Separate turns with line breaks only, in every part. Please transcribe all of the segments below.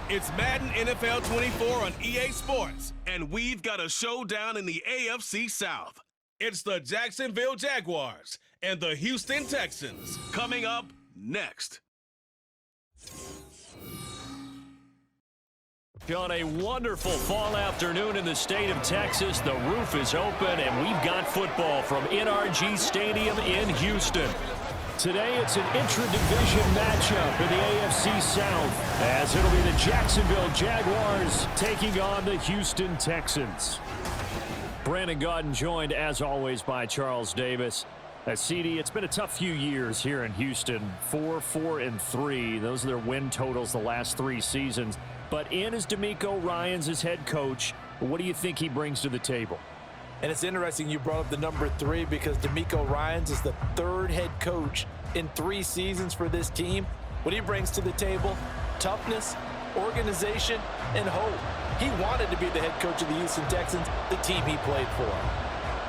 It's Madden NFL 24 on EA Sports, and we've got a showdown in the AFC South. It's the Jacksonville Jaguars and the Houston Texans coming up next.
On a wonderful fall afternoon in the state of Texas, the roof is open, and we've got football from NRG Stadium in Houston. Today, it's an intra-division matchup in the AFC South, as it'll be the Jacksonville Jaguars taking on the Houston Texans. Brandon Gaudin joined, as always, by Charles Davis. CD, it's been a tough few years here in Houston. 4-4-3. Those are their win totals the last 3 seasons. But in is DeMeco Ryans as head coach. What do you think he brings to the table?
And it's interesting you brought up the number 3 because DeMeco Ryans is the 3rd head coach in 3 seasons for this team. What he brings to the table: toughness, organization, and hope. He wanted to be the head coach of the Houston Texans, the team he played for.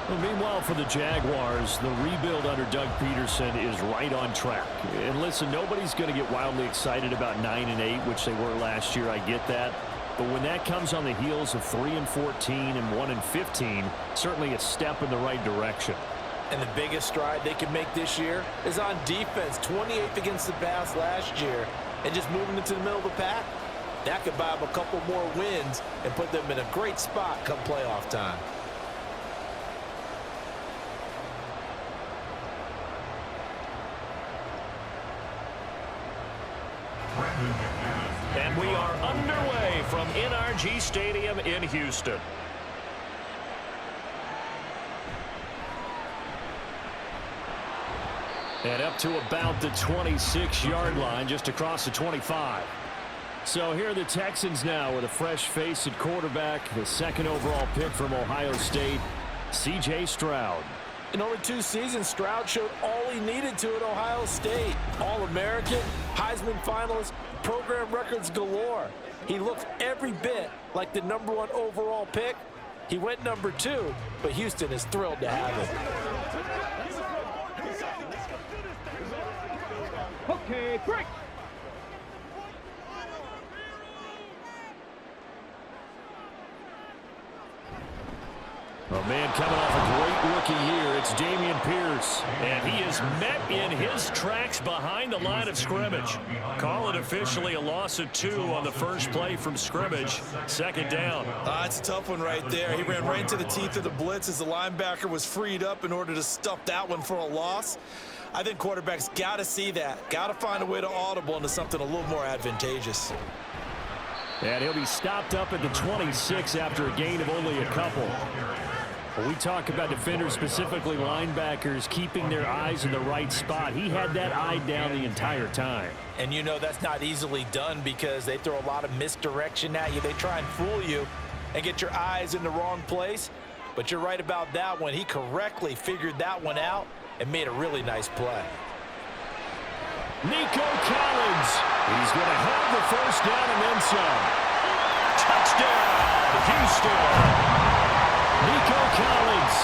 Well, meanwhile, for the Jaguars, the rebuild under Doug Peterson is right on track. And listen, nobody's going to get wildly excited about 9-8, which they were last year. I get that. But when that comes on the heels of 3-14 and 1-15, certainly a step in the right direction.
And the biggest stride they can make this year is on defense. 28th against the pass last year, and just moving into the middle of the pack. That could buy them a couple more wins and put them in a great spot come playoff time.
And we are underway from NRG Stadium in Houston. And up to about the 26-yard line, just across the 25. So here are the Texans now with a fresh face at quarterback, the 2nd overall pick from Ohio State, C.J. Stroud.
In over 2 seasons, Stroud showed all he needed to at Ohio State. All-American, Heisman finalist, program records galore. He looks every bit like the number 1 overall pick. He went number 2, but Houston is thrilled to have him.
Okay, break.
A man coming off a great rookie year, it's Dameon Pierce, and he is met in his tracks behind the line of scrimmage. Call it officially a loss of 2 on the first play from scrimmage. 2nd down.
It's a tough one right there. He ran right into the teeth of the blitz as the linebacker was freed up in order to stuff that one for a loss. I think quarterbacks got to see that. Got to find a way to audible into something a little more advantageous.
And he'll be stopped up at the 26 after a gain of only a couple. When we talk about defenders, specifically linebackers, keeping their eyes in the right spot, he had that eye down the entire time.
And you know that's not easily done because they throw a lot of misdirection at you. They try and fool you and get your eyes in the wrong place. But you're right about that one. He correctly figured that one out and made a really nice play.
Nico Collins. He's going to have the first down and then some. Touchdown, Houston. Nico Collins,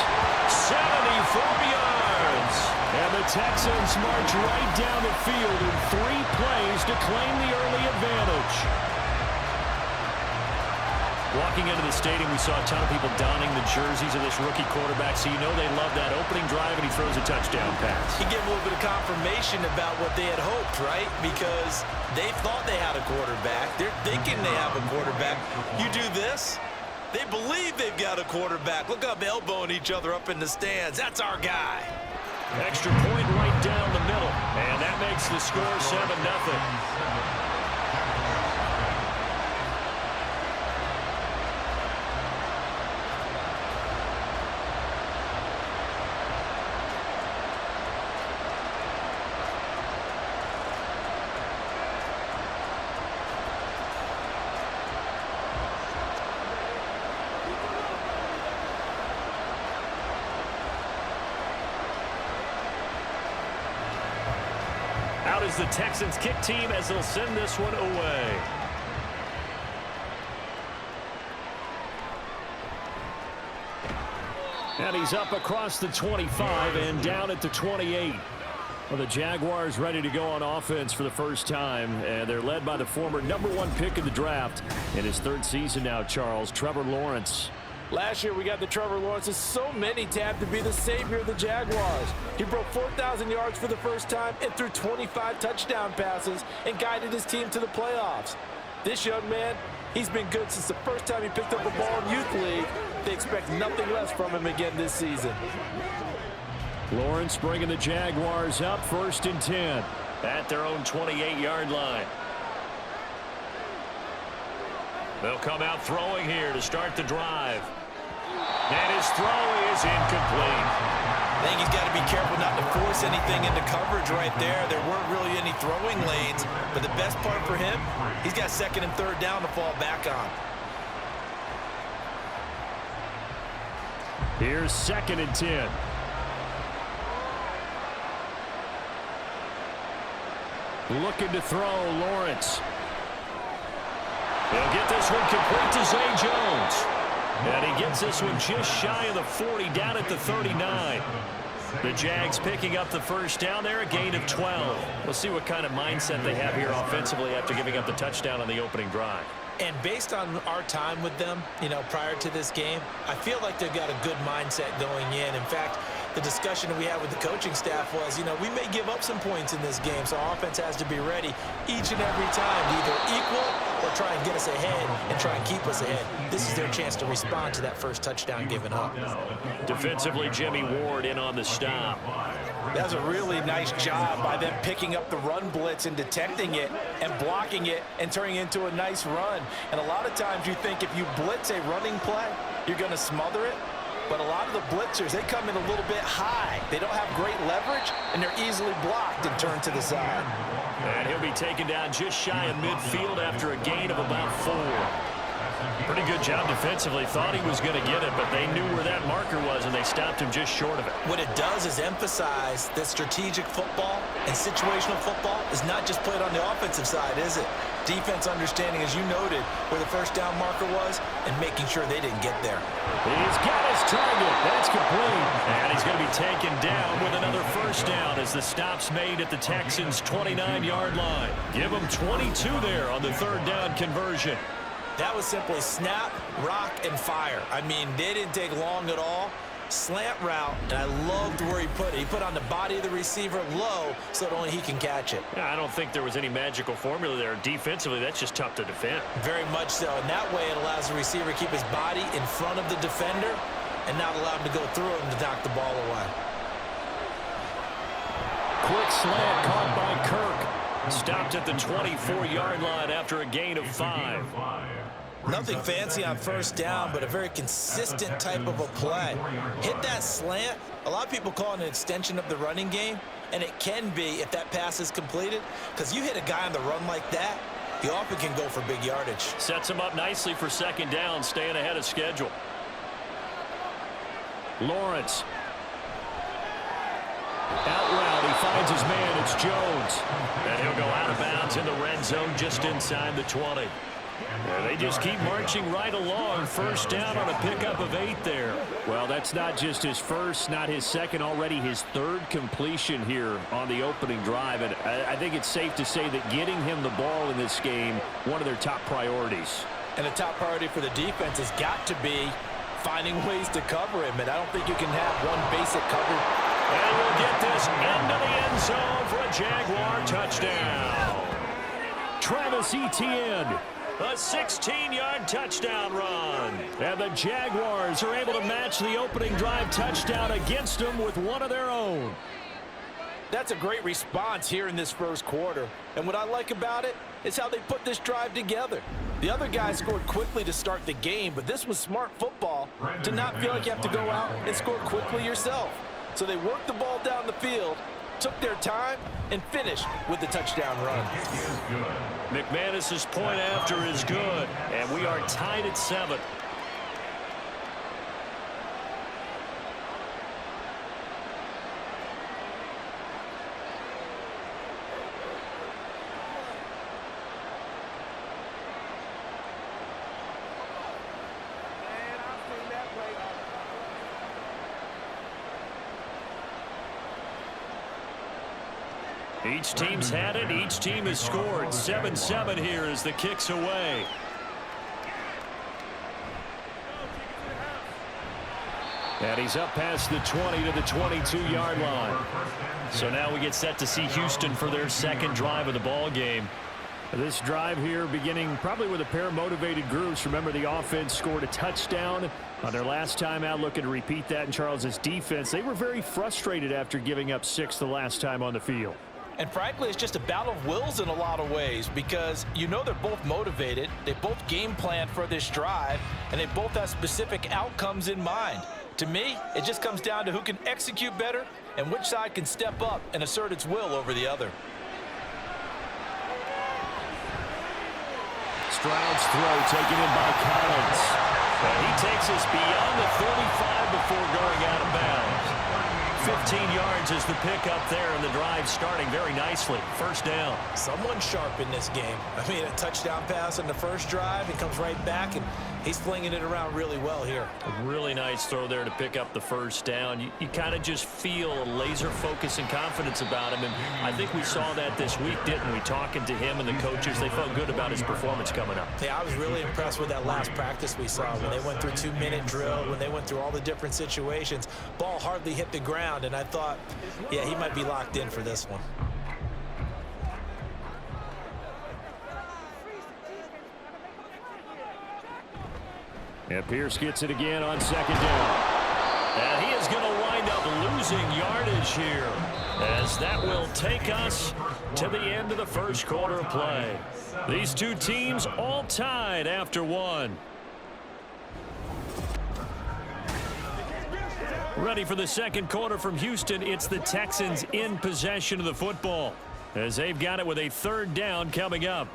74 yards. And the Texans march right down the field in 3 plays to claim the early advantage. Walking into the stadium, we saw a ton of people donning the jerseys of this rookie quarterback, so you know they love that opening drive, and he throws a touchdown pass.
He gave a little bit of confirmation about what they had hoped, right? Because they thought they had a quarterback. They're thinking they have a quarterback. You do this, they believe they've got a quarterback. Look up, elbowing each other up in the stands. That's our guy.
Extra point right down the middle, and that makes the score 7-0. Out is the Texans kick team as they'll send this one away. And he's up across the 25 and down at the 28. Well, the Jaguars ready to go on offense for the first time, and they're led by the former #1 pick in the draft in his 3rd season now, Charles, Trevor Lawrence.
Last year we got the Trevor Lawrences. So many tapped to be the savior of the Jaguars. He broke 4,000 yards for the first time and threw 25 touchdown passes and guided his team to the playoffs. This young man, he's been good since the first time he picked up a ball in Youth League. They expect nothing less from him again this season.
Lawrence bringing the Jaguars up 1st and 10 at their own 28-yard line. They'll come out throwing here to start the drive. And his throw is incomplete.
I think he's got to be careful not to force anything into coverage right there. There weren't really any throwing lanes, but the best part for him, he's got 2nd and 3rd down to fall back on.
Here's 2nd and 10. Looking to throw, Lawrence. He'll get this one complete to Zay Jones. And he gets this one just shy of the 40, down at the 39. The Jags picking up the 1st down there, a gain of 12. We'll see what kind of mindset they have here offensively after giving up the touchdown on the opening drive.
And based on our time with them, prior to this game, I feel like they've got a good mindset going in. In fact, the discussion that we had with the coaching staff was, we may give up some points in this game, so our offense has to be ready each and every time to either equal or try and get us ahead and try and keep us ahead. This is their chance to respond to that first touchdown given up.
Defensively, Jimmy Ward in on the stop.
That was a really nice job by them picking up the run blitz and detecting it and blocking it and turning it into a nice run. And a lot of times you think if you blitz a running play, you're going to smother it. But a lot of the blitzers, they come in a little bit high. They don't have great leverage, and they're easily blocked and turned to the side.
And he'll be taken down just shy of midfield after a gain of about 4. Pretty good job defensively. Thought he was going to get it, but they knew where that marker was, and they stopped him just short of it.
What it does is emphasize that strategic football and situational football is not just played on the offensive side, is it? Defense understanding, as you noted, where the first down marker was and making sure they didn't get there.
He's got his target. That's complete. And he's going to be taken down with another 1st down as the stop's made at the Texans' 29-yard line. Give them 22 there on the 3rd down conversion.
That was simply snap, rock, and fire. I mean, they didn't take long at all. Slant route, and I loved where he put it. He put on the body of the receiver low so that only he can catch it.
Yeah, I don't think there was any magical formula there. Defensively, that's just tough to defend.
Very much so. And that way it allows the receiver to keep his body in front of the defender and not allow him to go through him to knock the ball away.
Quick slant caught by Kirk. Stopped at the 24-yard line after a gain of 5.
Nothing fancy on 1st down, but a very consistent type of a play. Hit that slant. A lot of people call it an extension of the running game, and it can be if that pass is completed, because you hit a guy on the run like that, he often can go for big yardage.
Sets him up nicely for 2nd down, staying ahead of schedule. Lawrence. Out route, he finds his man, it's Jones. And he'll go out of bounds in the red zone just inside the 20. And they just keep marching right along. 1st down on a pickup of 8 there. Well, that's not just his first, not his second, already his 3rd completion here on the opening drive. And I think it's safe to say that getting him the ball in this game, one of their top priorities.
And the top priority for the defense has got to be finding ways to cover him. And I don't think you can have one basic cover.
And we'll get this into the end zone for a Jaguar touchdown. Travis Etienne. A 16-yard touchdown run. And the Jaguars are able to match the opening drive touchdown against them with one of their own.
That's a great response here in this 1st quarter. And what I like about it is how they put this drive together. The other guys scored quickly to start the game, but this was smart football to not feel like you have to go out and score quickly yourself. So they worked the ball down the field, took their time, and finished with the touchdown run.
McManus's point after is good, and we are tied at 7. Each team's had it. Each team has scored. 7-7 here as the kick's away. And he's up past the 20 to the 22-yard line. So now we get set to see Houston for their second drive of the ball game. This drive here beginning probably with a pair of motivated groups. Remember, the offense scored a touchdown on their last time out, looking to repeat that in Charles's defense. They were very frustrated after giving up 6 the last time on the field.
And frankly, it's just a battle of wills in a lot of ways because you know they're both motivated. They both game planned for this drive, and they both have specific outcomes in mind. To me, it just comes down to who can execute better and which side can step up and assert its will over the other.
Stroud's throw taken in by Collins. And he takes us beyond the 35 before going out of bounds. 15 yards is the pickup there, and the drive starting very nicely. First down.
Someone sharp in this game. I mean, a touchdown pass in the first drive. He comes right back, and he's flinging it around really well here.
A really nice throw there to pick up the first down. You kind of just feel a laser focus and confidence about him, and I think we saw that this week, didn't we? Talking to him and the coaches, they felt good about his performance coming up.
Yeah, I was really impressed with that last practice we saw when they went through 2-minute drill, when they went through all the different situations. Ball hardly hit the ground, and I thought, yeah, he might be locked in for this one.
And Pierce gets it again on second down. And he is going to wind up losing yardage here, as that will take us to the end of the first quarter of play. These two teams all tied after one. Ready for the second quarter from Houston. It's the Texans in possession of the football, as they've got it with a third down coming up.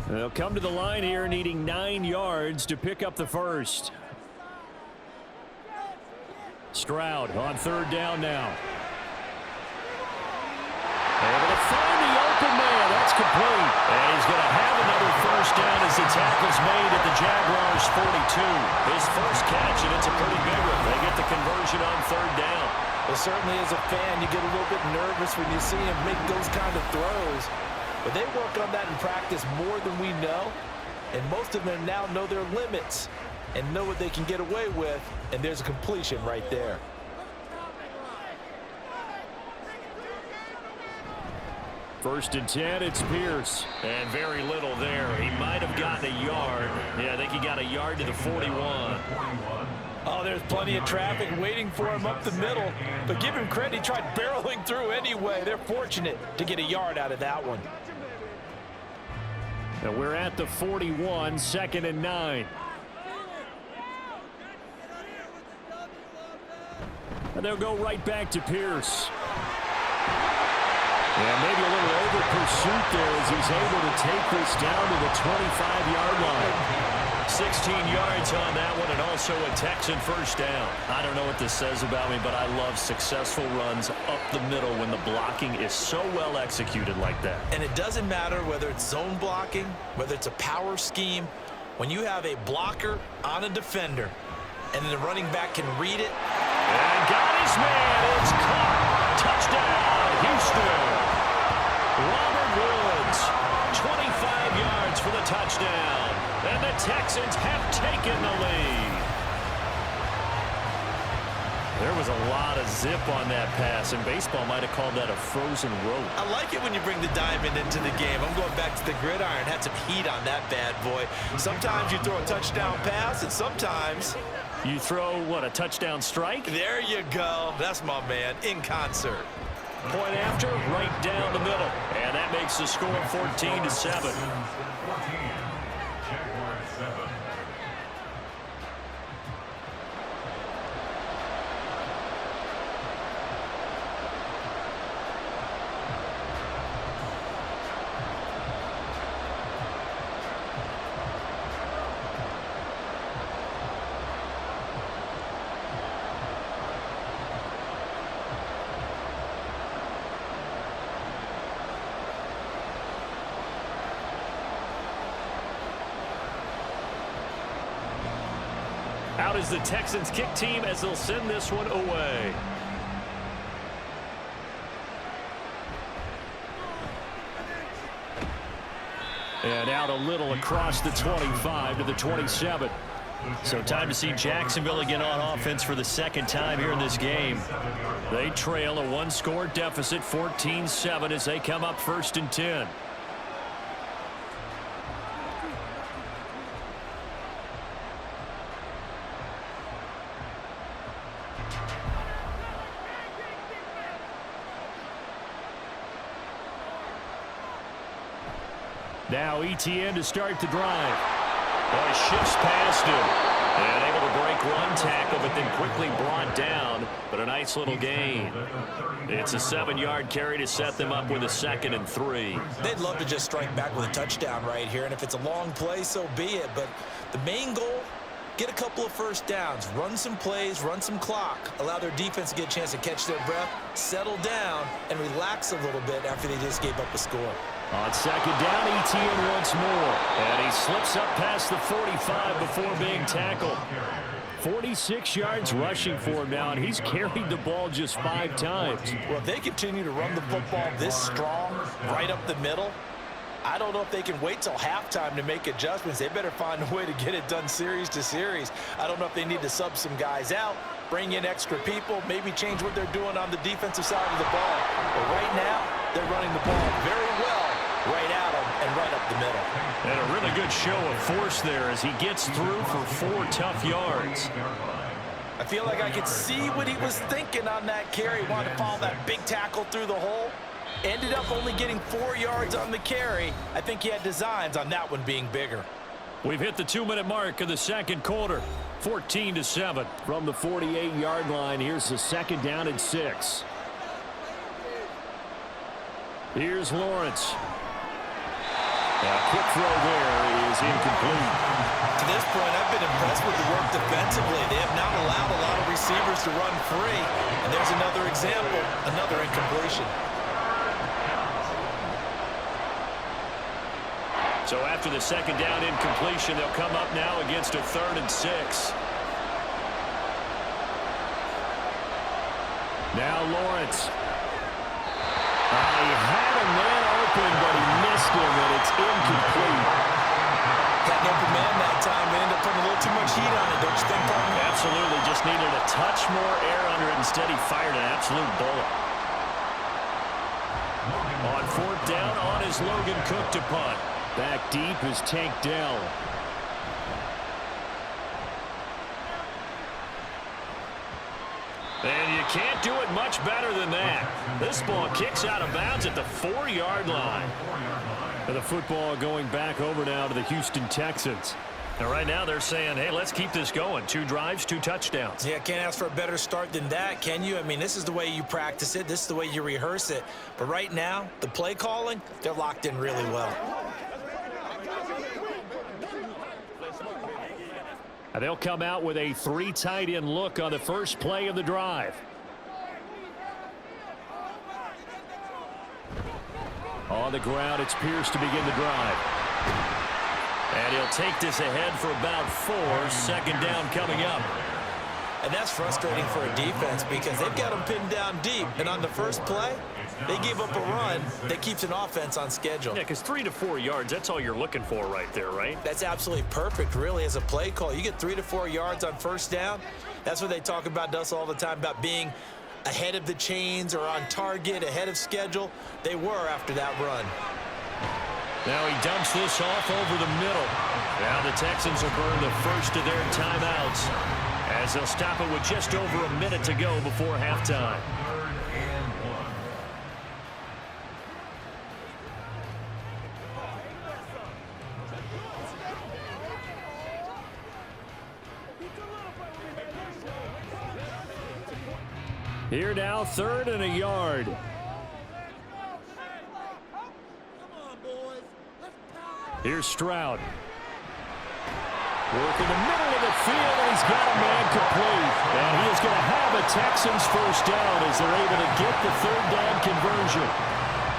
They'll come to the line here needing 9 yards to pick up the first. Stroud on third down now. Able to find the open man. That's complete. And he's going to have another first down as the tackle's made at the Jaguars' 42. His first catch, and it's a pretty big one. They get the conversion on third down.
Well, certainly as a fan, you get a little bit nervous when you see him make those kind of throws. But they work on that in practice more than we know. And most of them now know their limits and know what they can get away with. And there's a completion right there.
First and 10, it's Pierce. And very little there. He might have gotten a yard. Yeah, I think he got a yard to the 41.
Oh, there's plenty of traffic waiting for him up the middle. But give him credit, he tried barreling through anyway. They're fortunate to get a yard out of that one.
And we're at the 41, second and 9. And they'll go right back to Pierce. Yeah, maybe a little over pursuit there as he's able to take this down to the 25-yard line. 16 yards on that one, and also a Texan first down. I don't know what this says about me, but I love successful runs up the middle when the blocking is so well executed like that.
And it doesn't matter whether it's zone blocking, whether it's a power scheme. When you have a blocker on a defender, and the running back can read it.
And got his man. It's caught. Touchdown, Houston. Robert Woods, 25 yards for the touchdown. And the Texans have taken the lead. There was a lot of zip on that pass, and baseball might have called that a frozen rope.
I like it when you bring the diamond into the game. I'm going back to the gridiron. Had some heat on that bad boy. Sometimes you throw a touchdown pass, and sometimes
you throw, what, a touchdown strike?
There you go. That's my man, in concert.
Point after, right down the middle. And that makes the score 14-7. Out is the Texans kick team as they'll send this one away. And out a little across the 25 to the 27. So time to see Jacksonville again on offense for the second time here in this game. They trail a one-score deficit, 14-7, as they come up 1st and 10. Now ETN to start the drive. Boy, shifts past him. And able to break one tackle, but then quickly brought down. But a nice little gain. It's a 7-yard carry to set them up with a 2nd and 3.
They'd love to just strike back with a touchdown right here. And if it's a long play, so be it. But the main goal, get a couple of first downs. Run some plays, run some clock. Allow their defense to get a chance to catch their breath, settle down, and relax a little bit after they just gave up a score.
On 2nd down, ETN once more. And he slips up past the 45 before being tackled. 46 yards rushing for him now, and he's carried the ball just 5 times.
Well, if they continue to run the football this strong, right up the middle, I don't know if they can wait till halftime to make adjustments. They better find a way to get it done series to series. I don't know if they need to sub some guys out, bring in extra people, maybe change what they're doing on the defensive side of the ball. But right now, they're running the ball very well. Right at him and right up the middle.
And a really good show of force there as he gets through for 4 tough yards.
I feel like I could see what he was thinking on that carry. Wanted to follow that big tackle through the hole. Ended up only getting 4 yards on the carry. I think he had designs on that one being bigger.
We've hit the 2-minute mark of the second quarter. 14-7 from the 48-yard line. Here's the 2nd down and 6. Here's Lawrence. A quick throw there is incomplete.
To this point, I've been impressed with the work defensively. They have not allowed a lot of receivers to run free. And there's another example, another incompletion.
So after the 2nd down incompletion, they'll come up now against a 3rd and 6. Now Lawrence. He had a man open, but he missed him, and it's incomplete.
Got an open man that time. They ended up putting a little too much heat on it, don't you think, Parker?
Absolutely. Just needed a touch more air under it. Instead, he fired an absolute bullet. On 4th down, on is Logan Cook to punt. Back deep is Tank Dell. And you can't do it much better than that. This ball kicks out of bounds at the 4-yard line. And the football going back over now to the Houston Texans. And right now they're saying, hey, let's keep this going. 2 drives, 2 touchdowns.
Yeah, can't ask for a better start than that, can you? I mean, this is the way you practice it. This is the way you rehearse it. But right now, the play calling, they're locked in really well.
And they'll come out with a 3 tight end look on the first play of the drive. On the ground, it's Pierce to begin the drive. And he'll take this ahead for about 4. 2nd down coming up.
And that's frustrating for a defense because they've got them pinned down deep. And on the first play, they gave up a run that keeps an offense on schedule.
Yeah, because 3 to 4 yards, that's all you're looking for right there, right?
That's absolutely perfect, really, as a play call. You get 3 to 4 yards on 1st down. That's what they talk about to us all the time, about being ahead of the chains or on target, ahead of schedule. They were after that run.
Now he dumps this off over the middle. Now the Texans will burn the first of their timeouts as they'll stop it with just over a minute to go before halftime. Here now, 3rd and a yard. Here's Stroud. Work in the middle of the field, and he's got a man complete. And he is going to have a Texans first down as they're able to get the 3rd down conversion.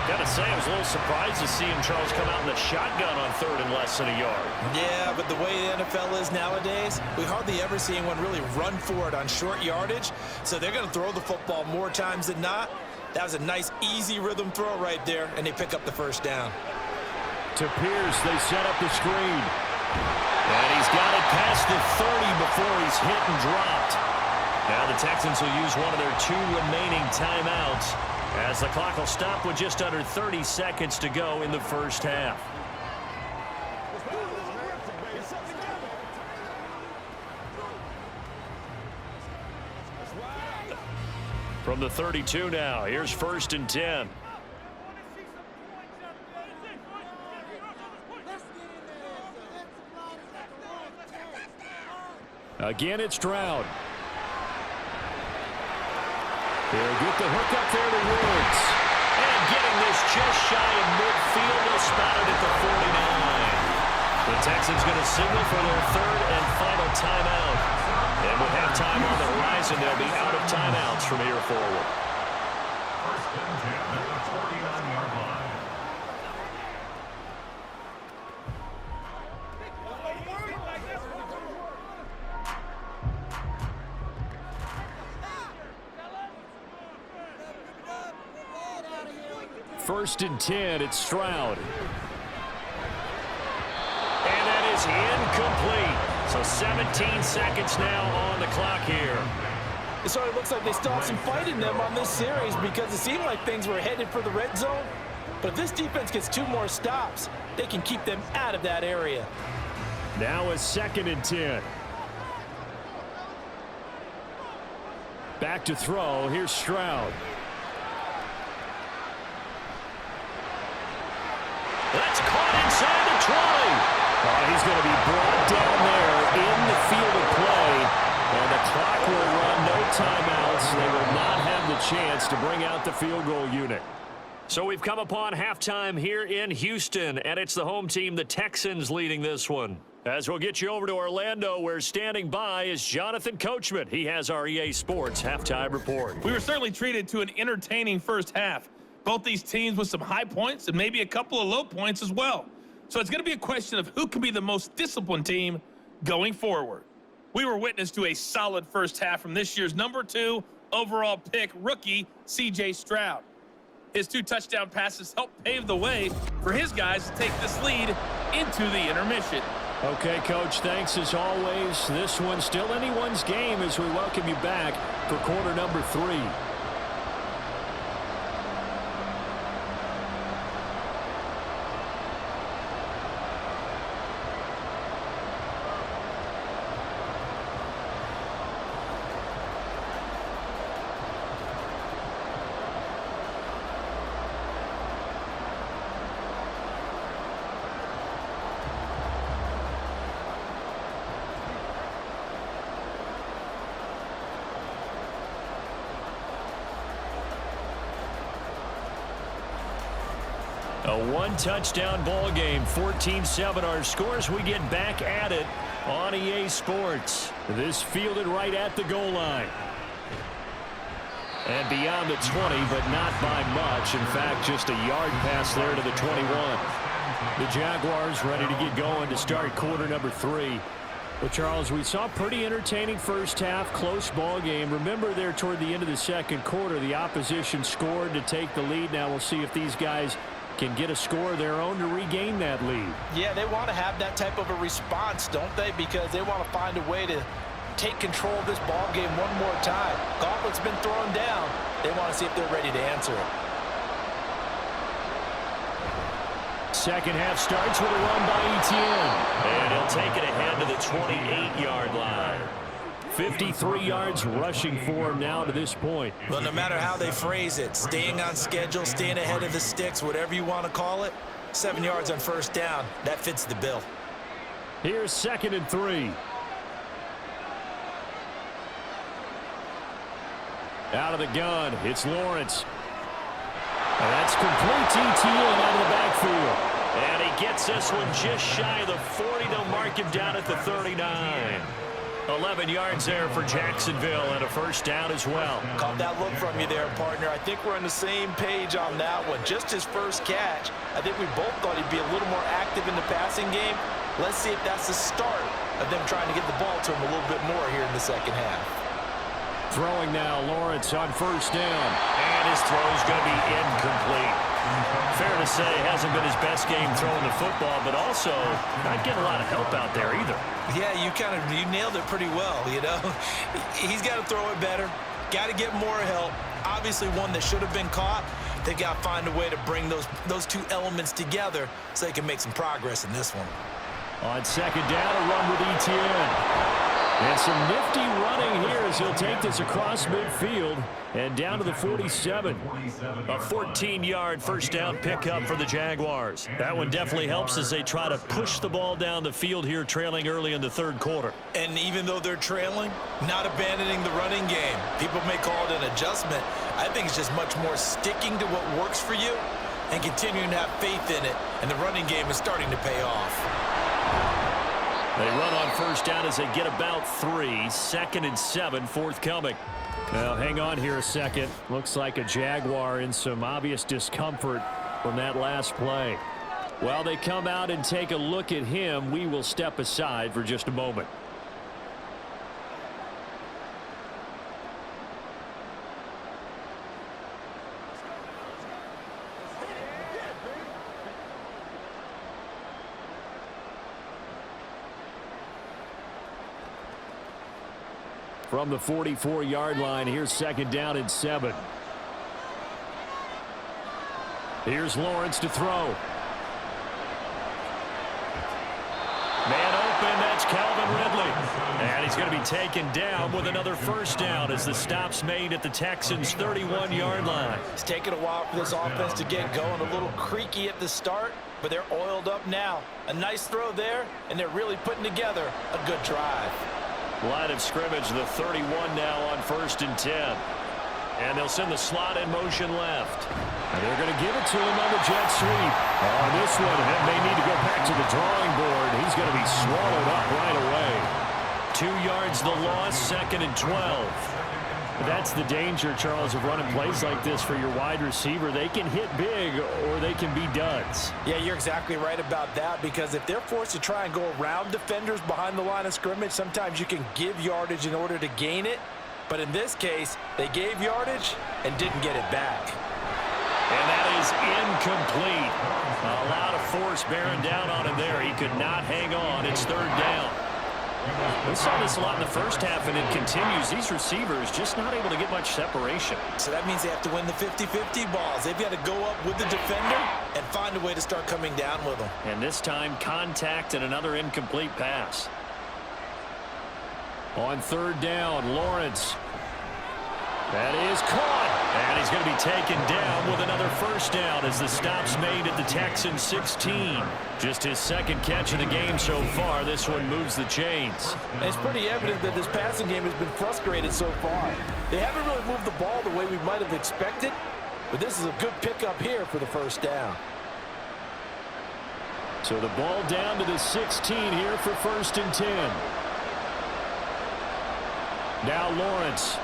Gotta say, I was a little surprised to see him, Charles, come out in the shotgun on 3rd and less than a yard.
Yeah, but the way the NFL is nowadays, we hardly ever see anyone really run for it on short yardage. So they're going to throw the football more times than not. That was a nice, easy rhythm throw right there, and they pick up the first down.
To Pierce, they set up the screen. And he's got it past the 30 before he's hit and dropped. Now the Texans will use one of their 2 remaining timeouts, as the clock will stop with just under 30 seconds to go in the first half. From the 32 now, here's 1st and 10. Again, it's Stroud. They'll get the hook up there to Woods. And getting this just shy of midfield, they'll spot it at the 49. The Texans going to signal for their 3rd and final timeout. And with halftime on the horizon, they'll be out of timeouts from here forward.
1st and 10 at the 49-yard line.
First and 10, it's Stroud. And that is incomplete. So 17 seconds now on the clock here.
It sort of looks like they still have some fight in them on this series because it seemed like things were headed for the red zone. But if this defense gets 2 more stops, they can keep them out of that area.
Now a 2nd and 10. Back to throw. Here's Stroud. That's caught inside the 20. Oh, he's going to be brought down there in the field of play. And the clock will run, no timeouts. They will not have the chance to bring out the field goal unit. So we've come upon halftime here in Houston, and it's the home team, the Texans, leading this one. As we'll get you over to Orlando, where standing by is Jonathan Coachman. He has our EA Sports halftime report.
We were certainly treated to an entertaining first half. Both these teams with some high points and maybe a couple of low points as well. So it's going to be a question of who can be the most disciplined team going forward. We were witness to a solid first half from this year's number 2 overall pick rookie, C.J. Stroud. His 2 touchdown passes helped pave the way for his guys to take this lead into the intermission.
Okay, Coach, thanks as always. This one's still anyone's game as we welcome you back for quarter number 3. A 1-touchdown ball game, 14-7 our scores. We get back at it on EA Sports. This fielded right at the goal line. And beyond the 20, but not by much. In fact, just a yard pass there to the 21. The Jaguars ready to get going to start quarter number 3. Well, Charles, we saw a pretty entertaining first half, close ball game. Remember there toward the end of the second quarter, the opposition scored to take the lead. Now we'll see if these guys can get a score of their own to regain that lead.
Yeah, they want to have that type of a response, don't they? Because they want to find a way to take control of this ball game one more time. Gauntlet's been thrown down. They want to see if they're ready to answer it.
Second half starts with a run by Etienne. And he'll take it ahead to the 28-yard line. 53 yards rushing for him now to this point.
Well, no matter how they phrase it, staying on schedule, staying ahead of the sticks, whatever you want to call it, 7 yards on first down, that fits the bill.
Here's 2nd and 3. Out of the gun, it's Lawrence. And that's complete to Etienne out of the backfield. And he gets this one just shy of the 40. They'll mark him down at the 39. 11 yards there for Jacksonville and a first down as well.
Caught that look from you there, partner. I think we're on the same page on that one. Just his first catch. I think we both thought he'd be a little more active in the passing game. Let's see if that's the start of them trying to get the ball to him a little bit more here in the second half.
Throwing now, Lawrence on first down. And his throw is going to be incomplete. Fair to say, hasn't been his best game throwing the football, but also not getting a lot of help out there either.
Yeah, you nailed it pretty well, you know. He's got to throw it better. Got to get more help. Obviously one that should have been caught. They got to find a way to bring those two elements together so they can make some progress in this one.
On second down, a run with ETN. And some nifty running here as he'll take this across midfield and down to the 47. A 14-yard first down pickup for the Jaguars. That one definitely helps as they try to push the ball down the field here, trailing early in the third quarter.
And even though they're trailing, not abandoning the running game. People may call it an adjustment. I think it's just much more sticking to what works for you and continuing to have faith in it. And the running game is starting to pay off.
They run on first down as they get about 3. 2nd and 7 forthcoming. Now, hang on here a second. Looks like a Jaguar in some obvious discomfort from that last play. While they come out and take a look at him, we will step aside for just a moment. From the 44-yard line, here's 2nd down and 7. Here's Lawrence to throw. Man open, that's Calvin Ridley. And he's going to be taken down with another first down as the stop's made at the Texans' 31-yard line.
It's taken a while for this offense to get going. A little creaky at the start, but they're oiled up now. A nice throw there, and they're really putting together a good drive.
Line of scrimmage, the 31 now on 1st and 10. And they'll send the slot in motion left. And they're going to give it to him on the jet sweep. On this one, it may need to go back to the drawing board. He's going to be swallowed up right away. 2 yards the loss, 2nd and 12. That's the danger, Charles, of running plays like this for your wide receiver. They can hit big or they can be duds.
Yeah, you're exactly right about that, because if they're forced to try and go around defenders behind the line of scrimmage, sometimes you can give yardage in order to gain it. But in this case, they gave yardage and didn't get it back.
And that is incomplete. A lot of force bearing down on him there. He could not hang on. It's 3rd down. We saw this a lot in the first half, and it continues. These receivers just not able to get much separation.
So that means they have to win the 50-50 balls. They've got to go up with the defender and find a way to start coming down with them.
And this time, contact and another incomplete pass. On 3rd down, Lawrence. That is caught. And he's going to be taken down with another first down as the stop's made at the Texans' 16. Just his 2nd catch of the game so far. This one moves the chains.
And it's pretty evident that this passing game has been frustrated so far. They haven't really moved the ball the way we might have expected, but this is a good pickup here for the first down.
So the ball down to the 16 here for 1st and 10. Now Lawrence.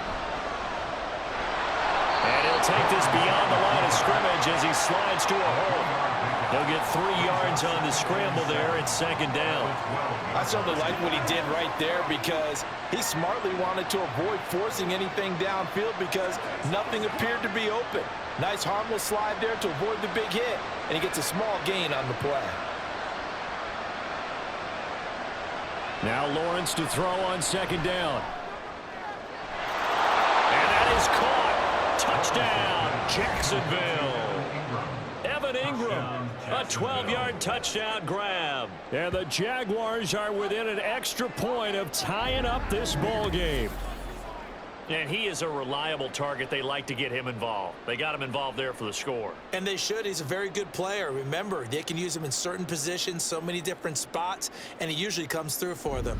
And he'll take this beyond the line of scrimmage as he slides to a hole. He'll get 3 yards on the scramble there. It's 2nd down.
I certainly like what he did right there, because he smartly wanted to avoid forcing anything downfield because nothing appeared to be open. Nice harmless slide there to avoid the big hit, and he gets a small gain on the play.
Now Lawrence to throw on 2nd down. And that is caught. Touchdown, Jacksonville. Evan Ingram, a 12-yard touchdown grab. And the Jaguars are within an extra point of tying up this ball game. And he is a reliable target. They like to get him involved. They got him involved there for the score.
And they should. He's a very good player. Remember, they can use him in certain positions, so many different spots, and he usually comes through for them.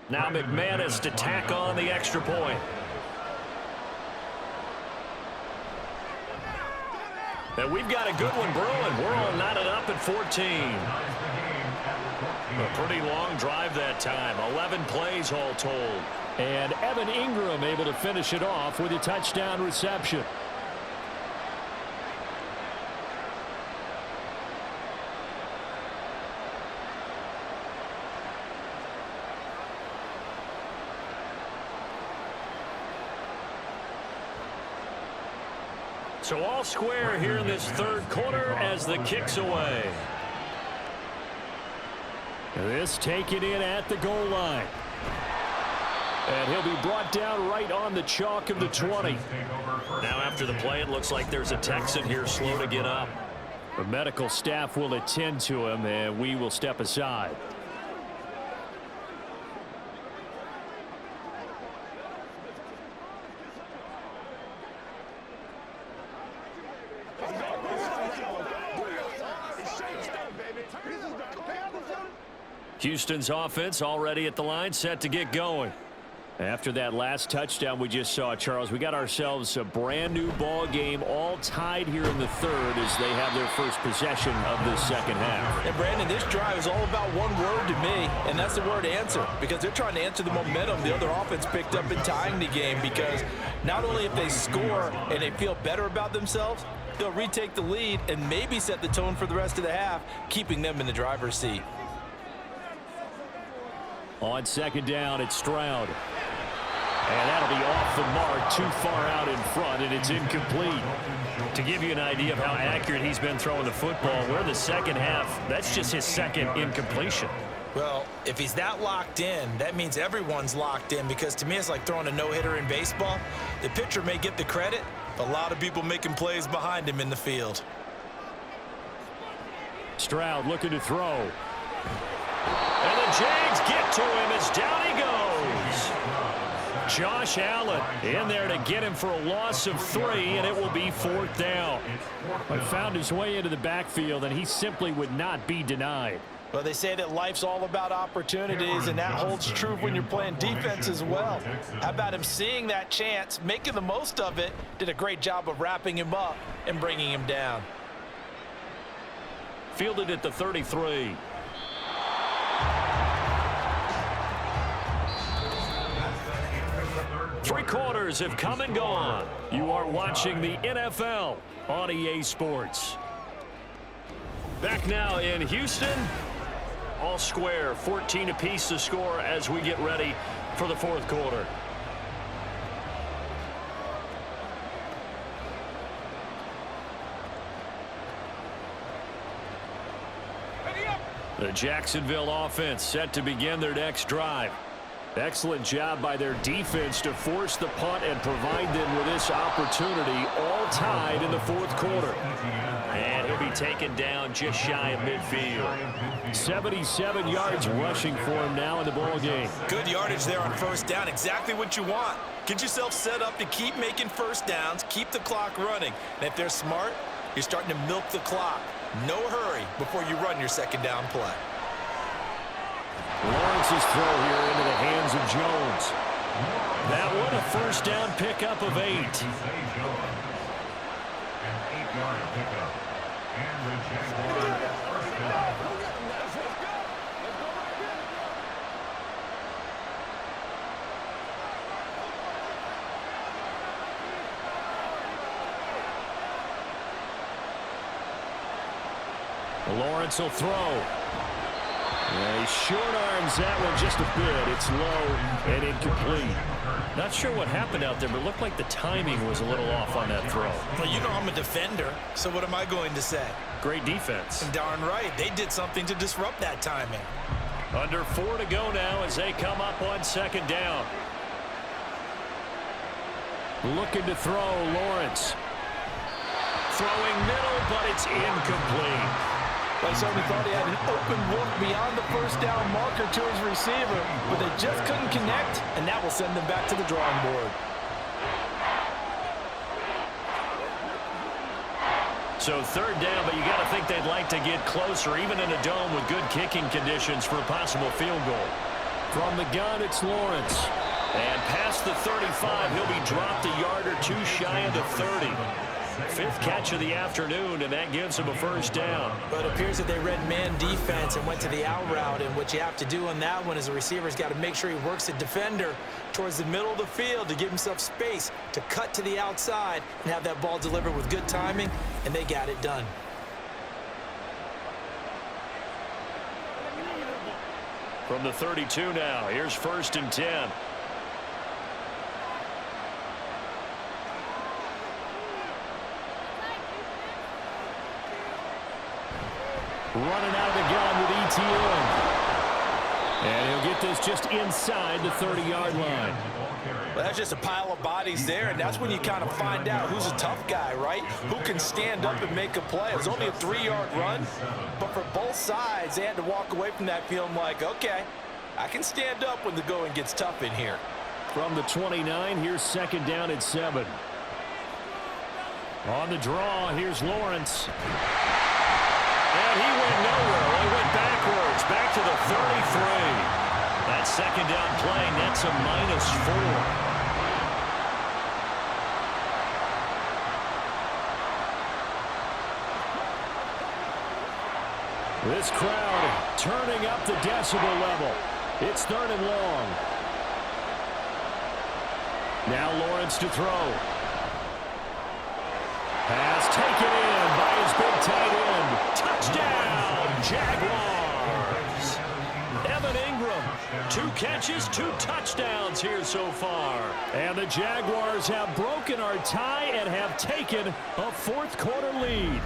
Now McManus to tack on the extra point. And we've got a good one brewing. We're all knotted up at 14. A pretty long drive that time. 11 plays all told. And Evan Ingram able to finish it off with a touchdown reception. So all square here in this third quarter as the kick's away. This taken in at the goal line. And he'll be brought down right on the chalk of the 20. Now after the play, it looks like there's a Texan here slow to get up. The medical staff will attend to him, and we will step aside. Houston's offense already at the line, set to get going. After that last touchdown we just saw, Charles, we got ourselves a brand new ball game, all tied here in the third as they have their first possession of the second half.
And Brandon, this drive is all about one word to me, and that's the word answer, because they're trying to answer the momentum the other offense picked up in tying the game, because not only if they score and they feel better about themselves, they'll retake the lead and maybe set the tone for the rest of the half, keeping them in the driver's seat.
On second down, it's Stroud. And that'll be off the mark, too far out in front, and it's incomplete. To give you an idea of how accurate he's been throwing the football, we're in the second half. That's just his second incompletion.
Well, if he's that locked in, that means everyone's locked in, because to me it's like throwing a no-hitter in baseball. The pitcher may get the credit, but a lot of people making plays behind him in the field.
Stroud looking to throw. And the Jags get to him as down he goes. Josh Allen in there to get him for a loss of 3, and it will be fourth down. He found his way into the backfield, and he simply would not be denied.
Well, they say that life's all about opportunities, and that holds true when you're playing defense as well. How about him seeing that chance, making the most of it, did a great job of wrapping him up and bringing him down.
Fielded at the 33. Three quarters have come and gone. You are watching the NFL on EA Sports. Back now in Houston. All square, 14 apiece to score as we get ready for the fourth quarter. The Jacksonville offense set to begin their next drive. Excellent job by their defense to force the punt and provide them with this opportunity, all tied in the fourth quarter. And he'll be taken down just shy of midfield. 77 yards rushing for him now in the ball game.
Good yardage there on first down. Exactly what you want. Get yourself set up to keep making first downs, keep the clock running. And if they're smart, you're starting to milk the clock. No hurry before you run your second down play.
Lawrence's throw here into the hands of Jones. That one a first down pickup of 8.
An 8-yard pickup. And the Jaguars first down.
Lawrence will throw. Yeah, he short arms that one just a bit. It's low and incomplete. Not sure what happened out there, but it looked like the timing was a little off on that throw.
Well, you know I'm a defender, so what am I going to say?
Great defense.
Darn right. They did something to disrupt that timing.
Under 4 to go now as they come up on second down. Looking to throw, Lawrence. Throwing middle, but it's incomplete.
They certainly thought he had an open look beyond the first down marker to his receiver, but they just couldn't connect, and that will send them back to the drawing board.
So third down, but you got to think they'd like to get closer, even in a dome with good kicking conditions for a possible field goal. From the gun, it's Lawrence. And past the 35, he'll be dropped a yard or two shy of the 30. Fifth catch of the afternoon, and that gives him a first down.
But it appears that they read man defense and went to the out route, and what you have to do on that one is the receiver's got to make sure he works the defender towards the middle of the field to give himself space to cut to the outside and have that ball delivered with good timing, and they got it done.
From the 32 now, here's 1st and 10. Running out of the gun with ETN. And he'll get this just inside the 30-yard line.
Well, that's just a pile of bodies there, and that's when you kind of find out who's a tough guy, right? Who can stand up and make a play. It was only a 3-yard run, but for both sides, they had to walk away from that feeling like, okay, I can stand up when the going gets tough in here.
From the 29, here's 2nd down and 7. On the draw, here's Lawrence. And he went nowhere. He went backwards, back to the 33. That 2nd down play, that's a -4. This crowd turning up the decibel level. It's 3rd and long. Now Lawrence to throw. Pass taken in by his big tight end. Touchdown, Jaguars. Evan Ingram, 2 catches, 2 touchdowns here so far. And the Jaguars have broken our tie and have taken a 4th quarter lead.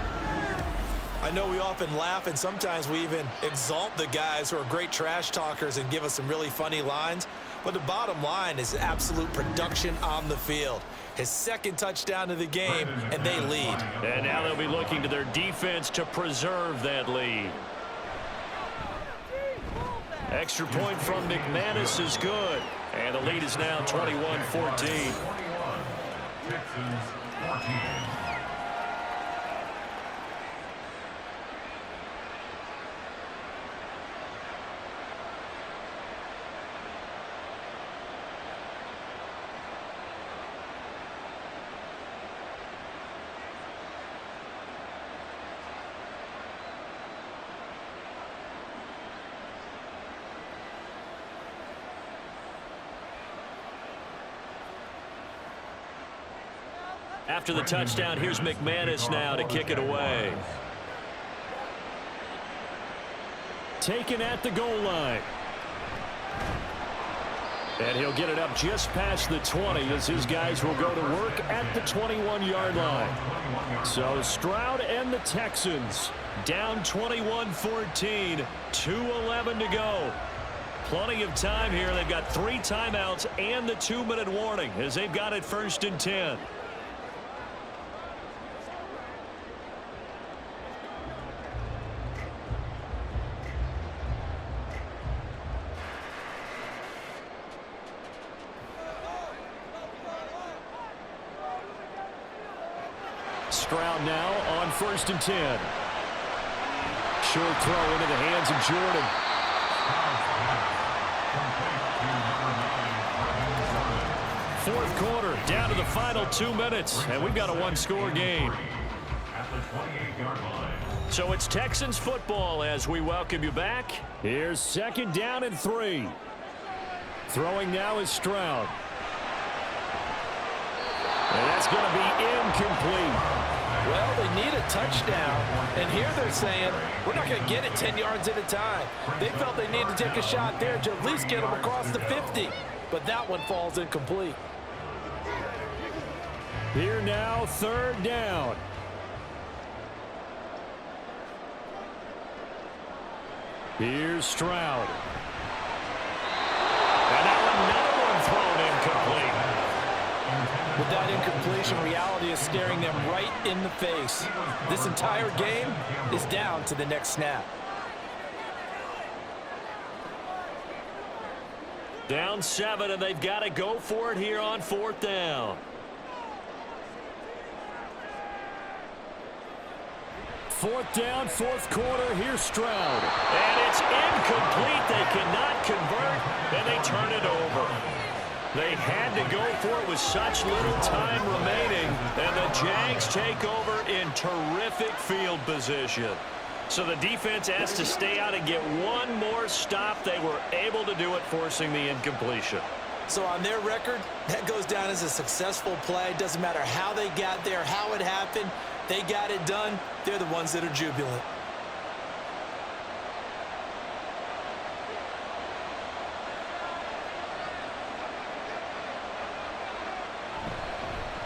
I know we often laugh, and sometimes we even exalt the guys who are great trash talkers and give us some really funny lines. But the bottom line is absolute production on the field. His 2nd touchdown of the game, and they lead.
And now they'll be looking to their defense to preserve that lead. Extra point from McManus is good. And the lead is now 21-14.
Texans 14.
After the touchdown, here's McManus now to kick it away. Taken at the goal line. And he'll get it up just past the 20 as his guys will go to work at the 21-yard line. So Stroud and the Texans down 21-14, 2:11 to go. Plenty of time here. They've got 3 timeouts and the 2-minute warning as they've got it 1st and 10. Stroud now on 1st and 10. Short throw into the hands of Jordan. 4th quarter, down to the final 2 minutes, and we've got a 1-score game. So it's Texans football as we welcome you back. Here's 2nd down and 3. Throwing now is Stroud. And that's going to be incomplete.
Well, they need a touchdown, and here they're saying, we're not going to get it 10 yards at a time. They felt they needed to take a shot there to at least get them across the 50, but that one falls incomplete.
Here now, 3rd down. Here's Stroud. And now another one thrown incomplete.
With that incompletion, reality is staring them right in the face. This entire game is down to the next snap.
Down 7, and they've got to go for it here on 4th down. 4th down, 4th quarter. Here's Stroud. And it's incomplete. They cannot convert, and they turn it over. They had to go for it with such little time remaining, and the Jags take over in terrific field position. So the defense has to stay out and get one more stop. They were able to do it, forcing the incompletion.
So on their record, that goes down as a successful play. Doesn't matter how they got there, how it happened. They got it done. They're the ones that are jubilant.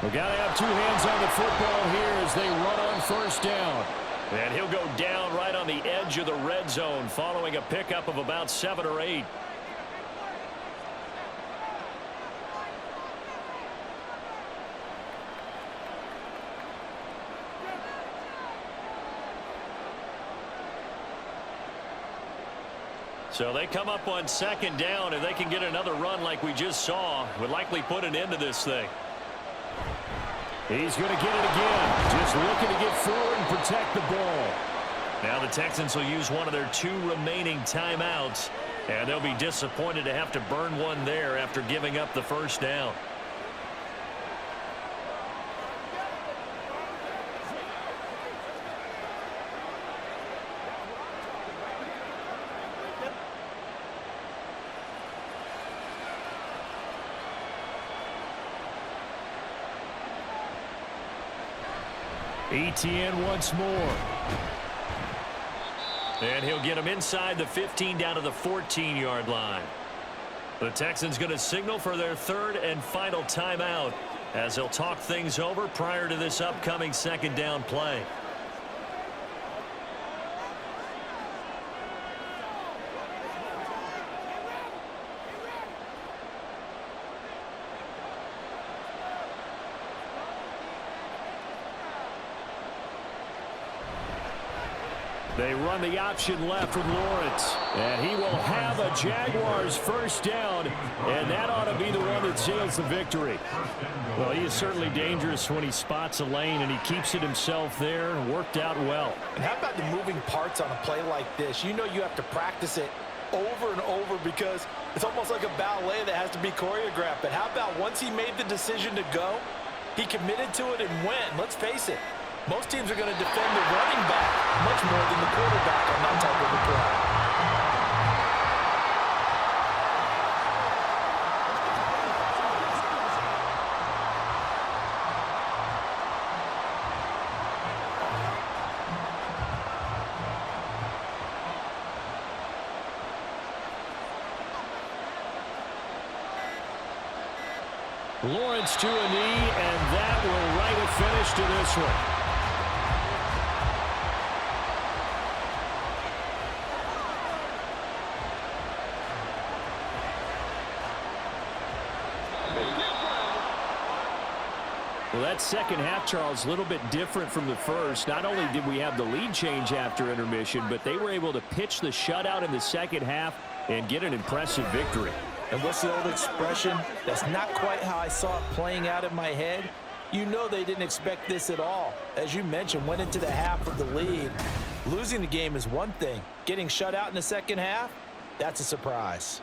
We've got to have two hands on the football here as they run on first down. And he'll go down right on the edge of the red zone following a pickup of about 7 or 8. So they come up on second down, and they can get another run like we just saw. Would likely put an end to this thing. He's going to get it again. Just looking to get forward and protect the ball. Now the Texans will use one of their 2 remaining timeouts, and they'll be disappointed to have to burn one there after giving up the first down. Etienne once more. And he'll get him inside the 15 down to the 14-yard line. The Texans going to signal for their 3rd and final timeout as they'll talk things over prior to this upcoming second down play. They run the option left with Lawrence. And he will have a Jaguars first down. And that ought to be the one that seals the victory. Well, he is certainly dangerous when he spots a lane, and he keeps it himself there and worked out well.
And how about the moving parts on a play like this? You know you have to practice it over and over because it's almost like a ballet that has to be choreographed. But how about once he made the decision to go, he committed to it and went. Let's face it. Most teams are going to defend the running back much more than the quarterback on that type of a play.
Lawrence to a knee, and that will write a finish to this one. Well, that second half, Charles, a little bit different from the first. Not only did we have the lead change after intermission, but they were able to pitch the shutout in the second half and get an impressive victory.
And what's the old expression? That's not quite how I saw it playing out in my head. You know they didn't expect this at all. As you mentioned, went into the half with the lead. Losing the game is one thing. Getting shut out in the second half, that's a surprise.